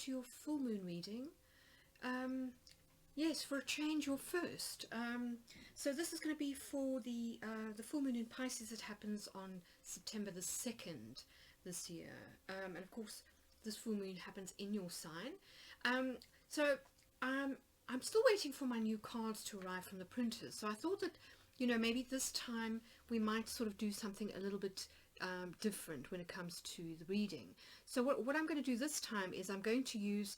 to your full moon reading. Yes, for a change, you're first. So this is going to be for the full moon in Pisces that happens on September the 2nd this year. And of course, this full moon happens in your sign. I'm still waiting for my new cards to arrive from the printers. So I thought that, you know, maybe this time we might sort of do something a little bit different when it comes to the reading. So what I'm going to do this time is I'm going to use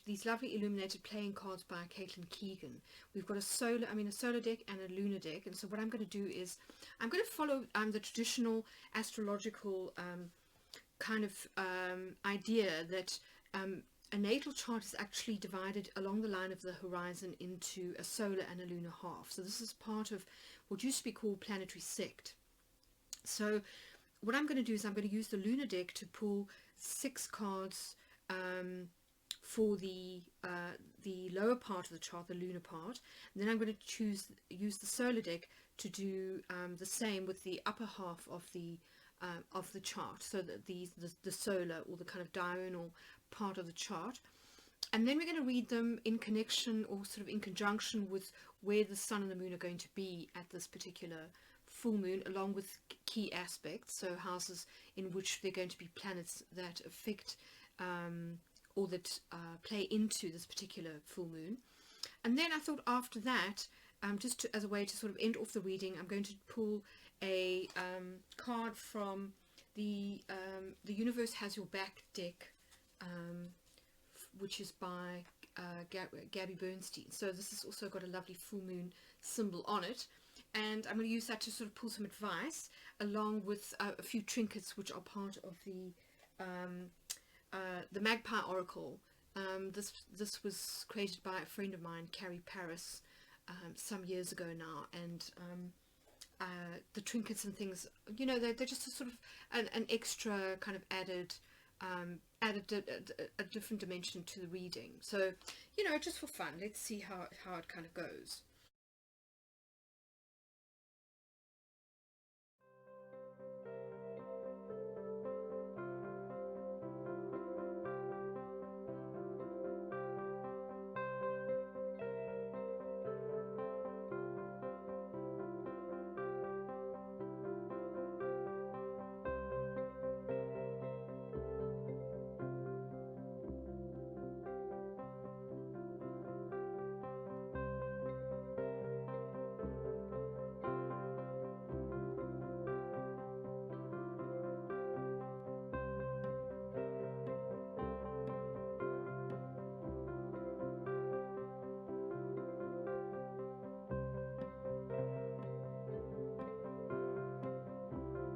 these lovely illuminated playing cards by Keegan. We've got a solar deck and a lunar deck, and so what I'm going to do is I'm going to follow the traditional astrological kind of idea that a natal chart is actually divided along the line of the horizon into a solar and a lunar half. So this is part of what used to be called planetary sect. So what I'm going to do is I'm going to use the lunar deck to pull 6 cards for the lower part of the chart, the lunar part, and then I'm going to use the solar deck to do the same with the upper half of the chart, so that the solar, or the kind of diurnal part of the chart. And then we're going to read them in connection, or sort of in conjunction with where the sun and the moon are going to be at this particular full moon, along with key aspects, so houses in which they're going to be planets that affect or that play into this particular full moon. And then I thought after that, as a way to sort of end off the reading, I'm going to pull a card from the Universe Has Your Back deck, which is by Gabby Bernstein. So this has also got a lovely full moon symbol on it, and I'm going to use that to sort of pull some advice, along with a few trinkets which are part of the Magpie Oracle. This was created by a friend of mine, Carrie Paris, some years ago now, and the trinkets and things, you know, they're just a sort of an extra kind of added a different dimension to the reading. So, you know, just for fun, let's see how it kind of goes.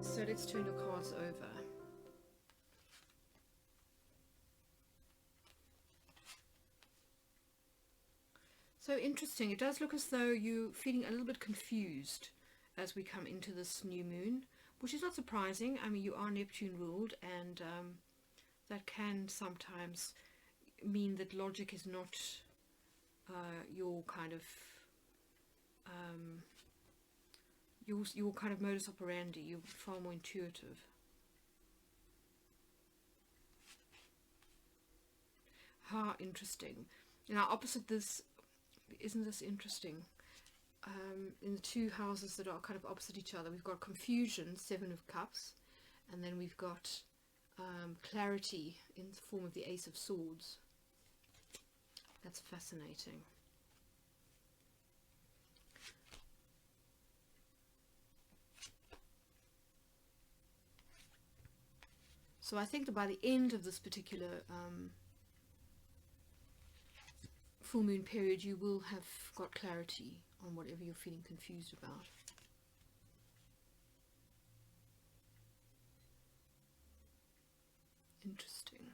So let's turn your cards over. So interesting. It does look as though you're feeling a little bit confused as we come into this new moon, which is not surprising. I mean, you are Neptune ruled, and that can sometimes mean that logic is not your kind of your kind of modus operandi. You're far more intuitive. How interesting. Now, opposite this, isn't this interesting? In the two houses that are kind of opposite each other, we've got confusion, 7 of Cups, and then we've got clarity in the form of the Ace of Swords. That's fascinating. So I think that by the end of this particular full moon period, you will have got clarity on whatever you're feeling confused about. Interesting.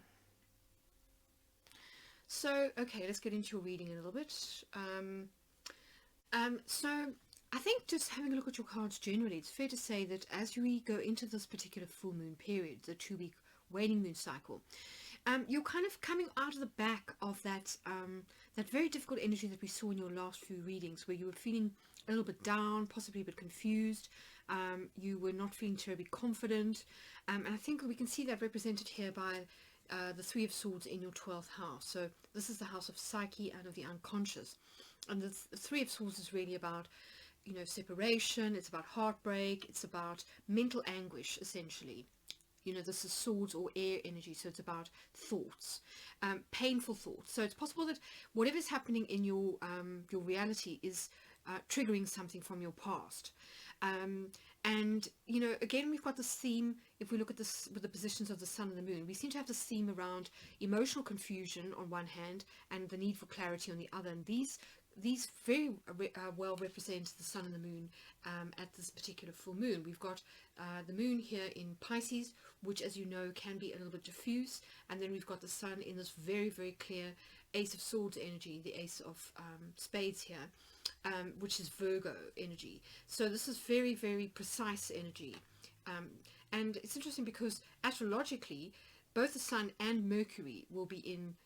So, okay, let's get into your reading a little bit. So I think just having a look at your cards generally, it's fair to say that as we go into this particular full moon period, the 2-week waning moon cycle, you're kind of coming out of the back of that that very difficult energy that we saw in your last few readings, where you were feeling a little bit down, possibly a bit confused. You were not feeling terribly confident, and I think we can see that represented here by the Three of Swords in your 12th house. So this is the house of psyche and of the unconscious. And the Three of Swords is really about, you know, separation. It's about heartbreak. It's about mental anguish, essentially. You know, this is swords or air energy, so it's about thoughts, painful thoughts. So it's possible that whatever's happening in your reality is triggering something from your past. And, you know, again, we've got this theme. If we look at this with the positions of the sun and the moon, we seem to have this theme around emotional confusion on one hand and the need for clarity on the other. And these very well represent the sun and the moon at this particular full moon. We've got the moon here in Pisces, which, as you know, can be a little bit diffuse, and then we've got the sun in this very, very clear Ace of Swords energy, the Ace of Spades here, which is Virgo energy. So this is very, very precise energy, and it's interesting because astrologically both the sun and Mercury will be in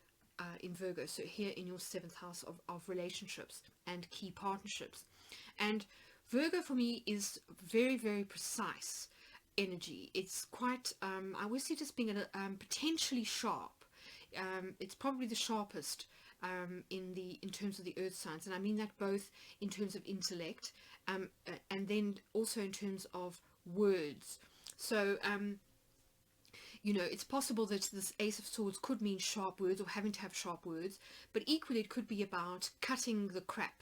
Virgo, so here in your 7th house of relationships and key partnerships. And Virgo for me is very, very precise energy. It's quite I always see it as being potentially sharp. It's probably the sharpest in terms of the earth signs, and I mean that both in terms of intellect and then also in terms of words. So you know, it's possible that this Ace of Swords could mean sharp words or having to have sharp words, but equally it could be about cutting the crap,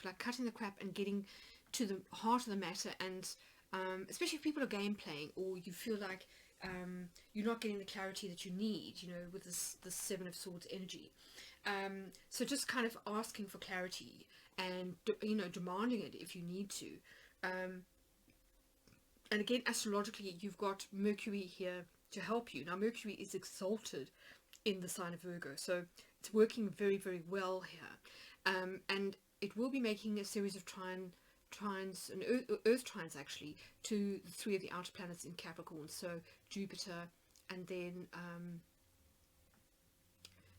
and getting to the heart of the matter. And especially if people are game playing, or you feel like you're not getting the clarity that you need, you know, with this Seven of Swords energy. So just kind of asking for clarity and, you know, demanding it if you need to. And again, astrologically, you've got Mercury here to help you. Now, Mercury is exalted in the sign of Virgo, so it's working very, very well here. And it will be making a series of trines and earth trines, actually, to the 3 of the outer planets in Capricorn, so Jupiter and then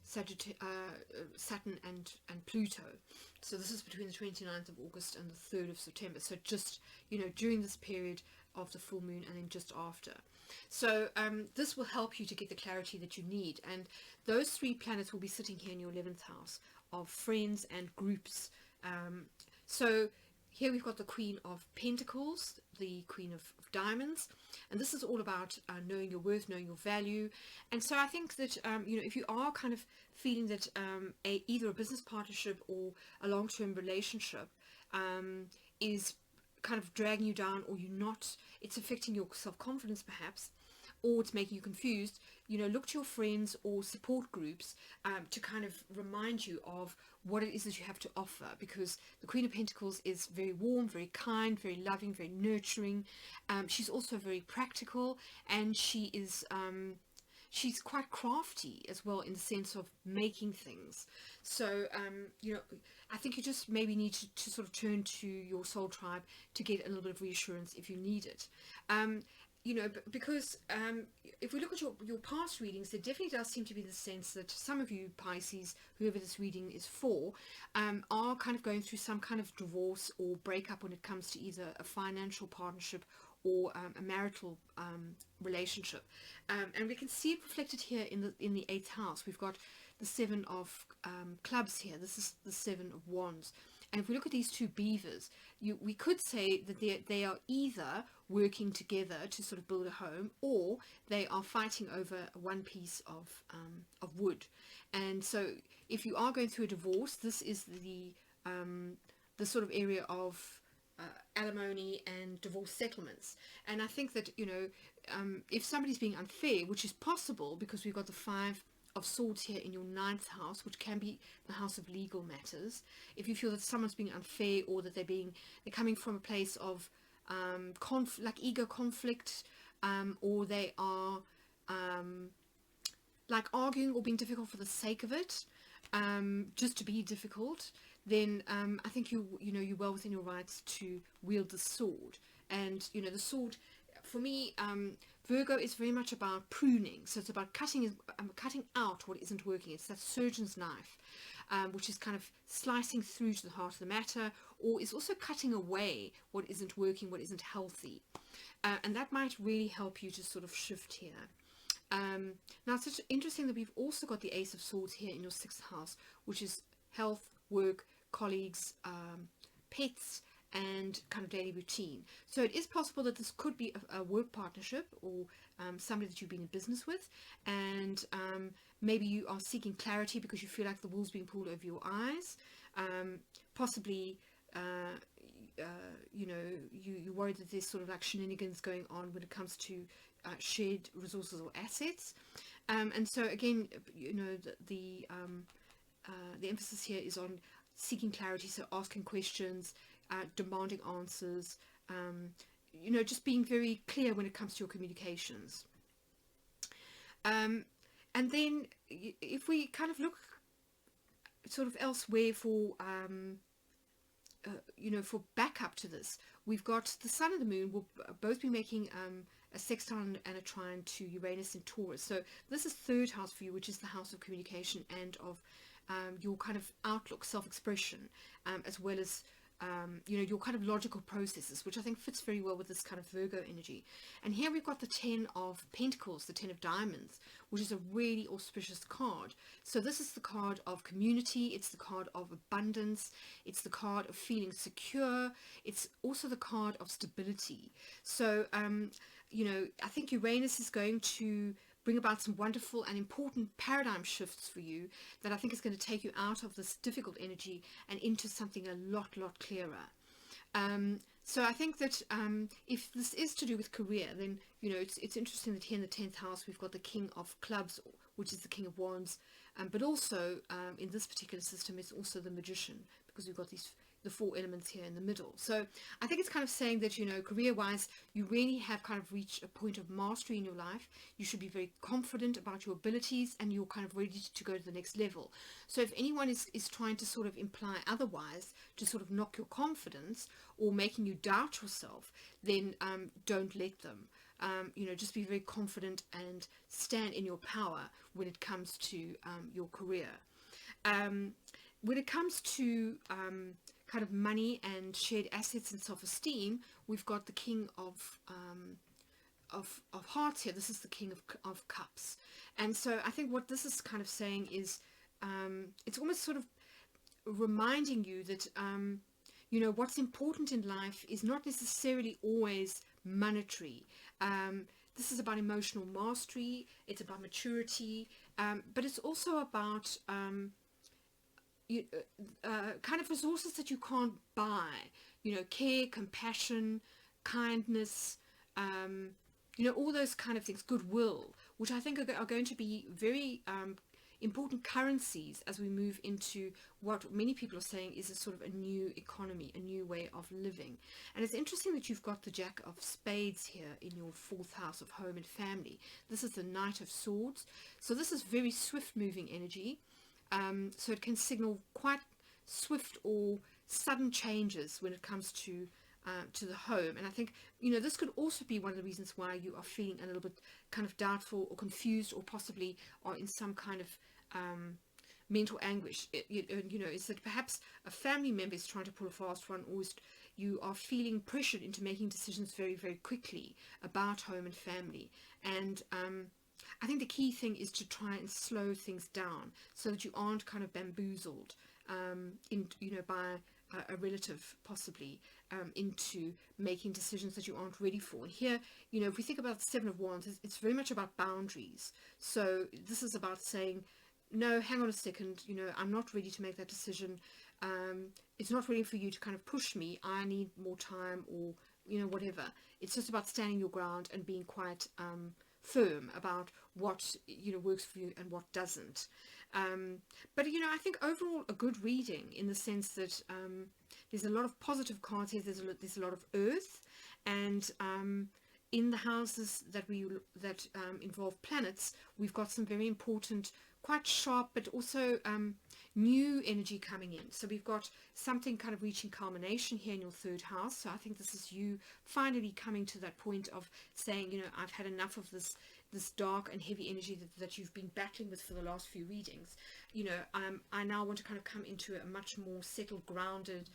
Saturn and Pluto. So this is between the 29th of August and the 3rd of September. So just, you know, during this period of the full moon and then just after. So this will help you to get the clarity that you need. And those 3 planets will be sitting here in your 11th house of friends and groups. So here we've got the Queen of Pentacles, the Queen of Diamonds, and this is all about knowing your worth, knowing your value. And so I think that, you know, if you are kind of feeling that either a business partnership or a long-term relationship is kind of dragging you down, or it's affecting your self-confidence perhaps, or it's making you confused, you know, look to your friends or support groups to kind of remind you of what it is that you have to offer, because the Queen of Pentacles is very warm, very kind, very loving, very nurturing. She's also very practical, and she's quite crafty as well, in the sense of making things. So you know, I think you just maybe need to sort of turn to your soul tribe to get a little bit of reassurance if you need it. You know, because if we look at your past readings, there definitely does seem to be the sense that some of you Pisces, whoever this reading is for, are kind of going through some kind of divorce or breakup when it comes to either a financial partnership or a marital relationship. And we can see it reflected here in the 8th house. We've got the 7 of clubs here. This is the 7 of wands. And if we look at these 2 beavers, we could say that they are either working together to sort of build a home, or they are fighting over one piece of wood. And so if you are going through a divorce, this is the sort of area of alimony and divorce settlements. And I think that, you know, if somebody's being unfair, which is possible because we've got the 5 of Swords here in your 9th house, which can be the house of legal matters. If you feel that someone's being unfair, or that they're coming from a place of like ego conflict, or they are like arguing or being difficult for the sake of it, just to be difficult, then I think you're well within your rights to wield the sword. And, you know, the sword, for me, Virgo is very much about pruning. So it's about cutting out what isn't working. It's that surgeon's knife, which is kind of slicing through to the heart of the matter, or is also cutting away what isn't working, what isn't healthy. And that might really help you to sort of shift here. Now it's such interesting that we've also got the Ace of Swords here in your 6th house, which is health, work, colleagues, pets, and kind of daily routine. So it is possible that this could be a work partnership, or somebody that you've been in business with, and maybe you are seeking clarity because you feel like the wool's being pulled over your eyes. Possibly you know, you're worried that there's sort of like shenanigans going on when it comes to shared resources or assets. And so again, you know, the emphasis here is on seeking clarity, so asking questions, demanding answers, you know, just being very clear when it comes to your communications. And then if we kind of look sort of elsewhere for you know, for backup to this, we've got the Sun and the Moon will both be making a sextile and a trine to Uranus and Taurus. So this is 3rd house for you, which is the house of communication and of your kind of outlook, self-expression, as well as you know, your kind of logical processes, which I think fits very well with this kind of Virgo energy. And here we've got the 10 of Pentacles, the 10 of Diamonds, which is a really auspicious card. So this is the card of community, it's the card of abundance, it's the card of feeling secure, it's also the card of stability. So you know, I think Uranus is going to bring about some wonderful and important paradigm shifts for you that I think is going to take you out of this difficult energy and into something a lot clearer. So I think that if this is to do with career, then, you know, it's interesting that here in the 10th house we've got the King of Clubs, which is the King of Wands, but also in this particular system it's also the Magician, because we've got the 4 elements here in the middle. So I think it's kind of saying that, you know, career-wise, you really have kind of reached a point of mastery in your life. You should be very confident about your abilities, and you're kind of ready to go to the next level. So if anyone is trying to sort of imply otherwise, to sort of knock your confidence or making you doubt yourself, then don't let them. You know, just be very confident and stand in your power when it comes to your career. When it comes to kind of money and shared assets and self-esteem, we've got the King of Hearts here. This is the King of Cups. And so I think what this is kind of saying is it's almost sort of reminding you that you know, what's important in life is not necessarily always monetary. This is about emotional mastery, it's about maturity, but it's also about kind of resources that you can't buy, you know, care, compassion, kindness, you know, all those kind of things, goodwill, which I think are going to be very important currencies as we move into what many people are saying is a sort of a new economy, a new way of living. And it's interesting that you've got the Jack of Spades here in your 4th house of home and family. This is the Knight of Swords. So this is very swift moving energy. So it can signal quite swift or sudden changes when it comes to the home. And I think, you know, this could also be one of the reasons why you are feeling a little bit kind of doubtful or confused, or possibly are in some kind of mental anguish. You know, is that perhaps a family member is trying to pull a fast one, or you are feeling pressured into making decisions very quickly about home and family. And I think the key thing is to try and slow things down so that you aren't kind of bamboozled you know, by a relative possibly into making decisions that you aren't ready for. And here, you know, if we think about the 7 of Wands, it's very much about boundaries. So this is about saying, no, hang on a second, you know, I'm not ready to make that decision. It's not ready for you to kind of push me. I need more time, or, you know, whatever. It's just about standing your ground and being quite firm about what, you know, works for you and what doesn't. But, you know, I think overall a good reading, in the sense that there's a lot of positive cards here. There's a lot of earth, and in the houses that involve planets, we've got some very important, quite sharp, but also new energy coming in. So we've got something kind of reaching culmination here in your 3rd house. So I think this is you finally coming to that point of saying, you know, I've had enough of this this dark and heavy energy that you've been battling with for the last few readings. You know, I now want to kind of come into a much more settled, grounded,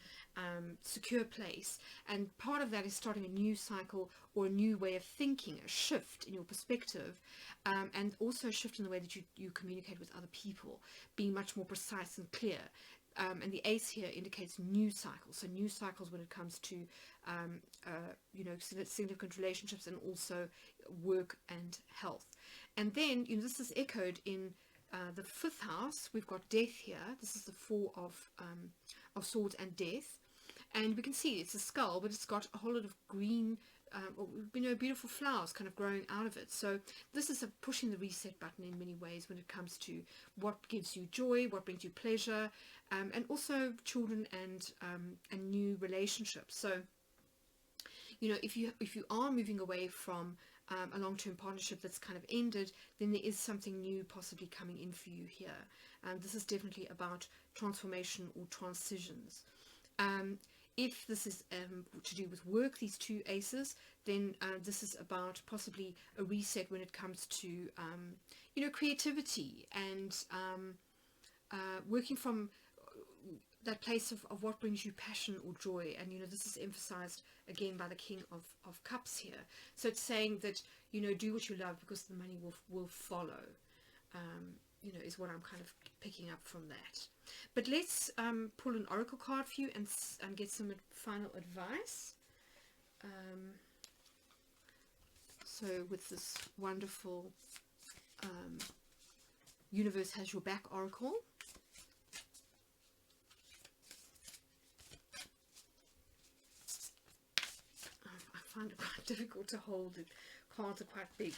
secure place, and part of that is starting a new cycle or a new way of thinking, a shift in your perspective, and also a shift in the way that you communicate with other people, being much more precise and clear. And the ace here indicates new cycles, so new cycles when it comes to you know, significant relationships, and also work and health. And then, you know, this is echoed in the 5th house. We've got death here. This is the 4 of swords and death, and we can see it's a skull, but it's got a whole lot of green, you know, beautiful flowers kind of growing out of it. So this is a pushing the reset button in many ways when it comes to what gives you joy, what brings you pleasure, and also children and new relationships. So, you know, if you are moving away from a long-term partnership that's kind of ended, then there is something new possibly coming in for you here. This is definitely about transformation or transitions. If this is to do with work, these 2 aces, then this is about possibly a reset when it comes to, you know, creativity and working from that place of what brings you passion or joy. And, you know, this is emphasized again by the King of Cups here. So it's saying that, you know, do what you love because the money will follow, you know, is what I'm kind of picking up from that. But let's pull an oracle card for you and get some final advice. So with this wonderful Universe Has Your Back oracle, I find it quite difficult to hold. The cards are quite big.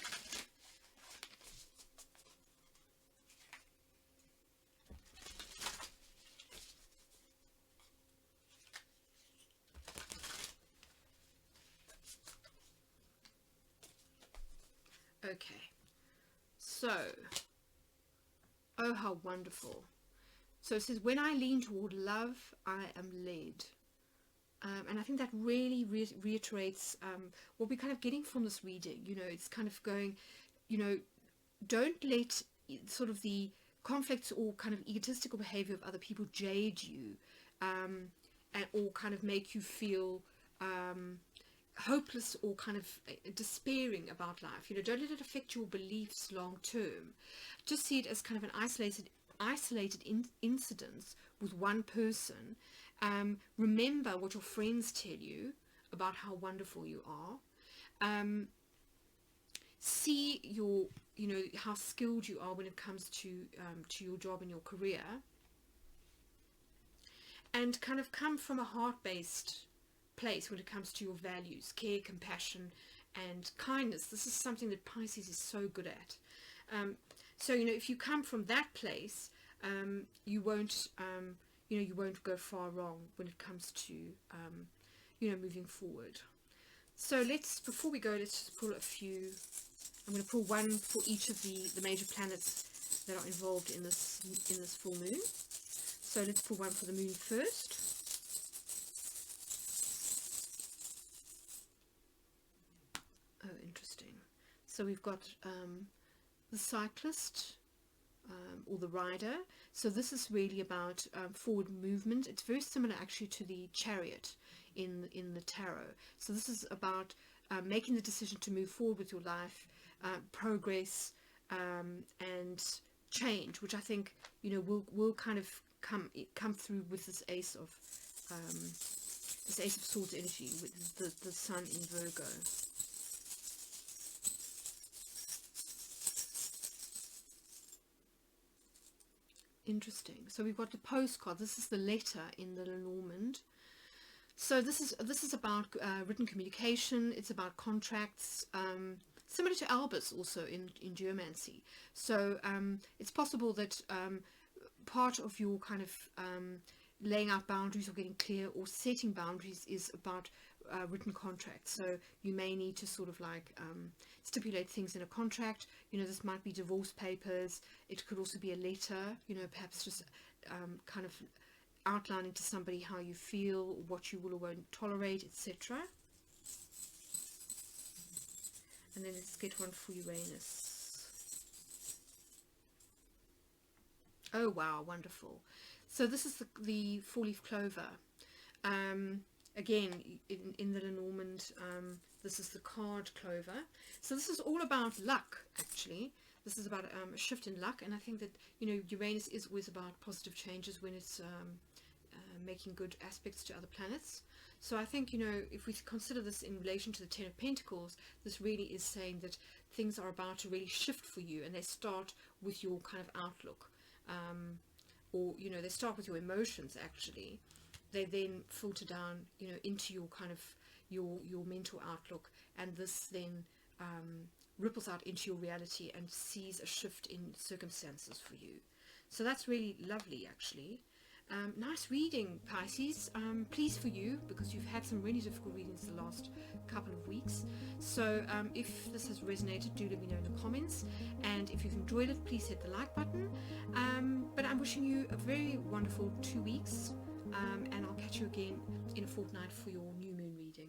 Okay, so, oh how wonderful. So it says, when I lean toward love, I am led. And I think that really reiterates what we're kind of getting from this reading. You know, it's kind of going, you know, don't let sort of the conflicts or kind of egotistical behavior of other people jade you, or kind of make you feel hopeless or kind of despairing about life. You know, don't let it affect your beliefs long term. Just see it as kind of an isolated incidents with one person. Remember what your friends tell you about how wonderful you are. See your, you know, how skilled you are when it comes to your job and your career, and kind of come from a heart-based place when it comes to your values, care, compassion, and kindness. This is something that Pisces is so good at. So, you know, if you come from that place, you won't, you know, you won't go far wrong when it comes to, you know, moving forward. So before we go, let's just pull a few. I'm going to pull one for each of the major planets that are involved in this full moon. So let's pull one for the moon first. Oh, interesting. So we've got the cyclist, or the rider. So this is really about forward movement. It's very similar actually to the chariot in the tarot. So this is about making the decision to move forward with your life, progress, and change, which I think, you know, will kind of come through with this Ace of Swords energy with the Sun in Virgo. Interesting. So we've got the postcard. This is the letter in the Lenormand. So this is about written communication. It's about contracts, similar to Albus also in geomancy. So it's possible that part of your kind of laying out boundaries or getting clear or setting boundaries is about written contracts. So you may need to sort of like stipulate things in a contract. You know, this might be divorce papers. It could also be a letter, you know, perhaps just kind of outlining to somebody how you feel, what you will or won't tolerate, etc. And then let's get one for Uranus. Oh wow, wonderful. So this is the four-leaf clover. Again, in the Lenormand, this is the card clover. So this is all about luck, actually. This is about a shift in luck, and I think that, you know, Uranus is always about positive changes when it's making good aspects to other planets. So I think, you know, if we consider this in relation to the Ten of Pentacles, this really is saying that things are about to really shift for you, and they start with your kind of outlook. Or, you know, they start with your emotions, actually. They then filter down, you know, into your kind of your mental outlook, and this then ripples out into your reality and sees a shift in circumstances for you. So that's really lovely, actually. Nice reading, Pisces. Pleased for you, because you've had some really difficult readings the last couple of weeks. So if this has resonated, do let me know in the comments, and if you've enjoyed it, please hit the like button. But I'm wishing you a very wonderful 2 weeks, and I'll catch you again in a fortnight for your new moon reading.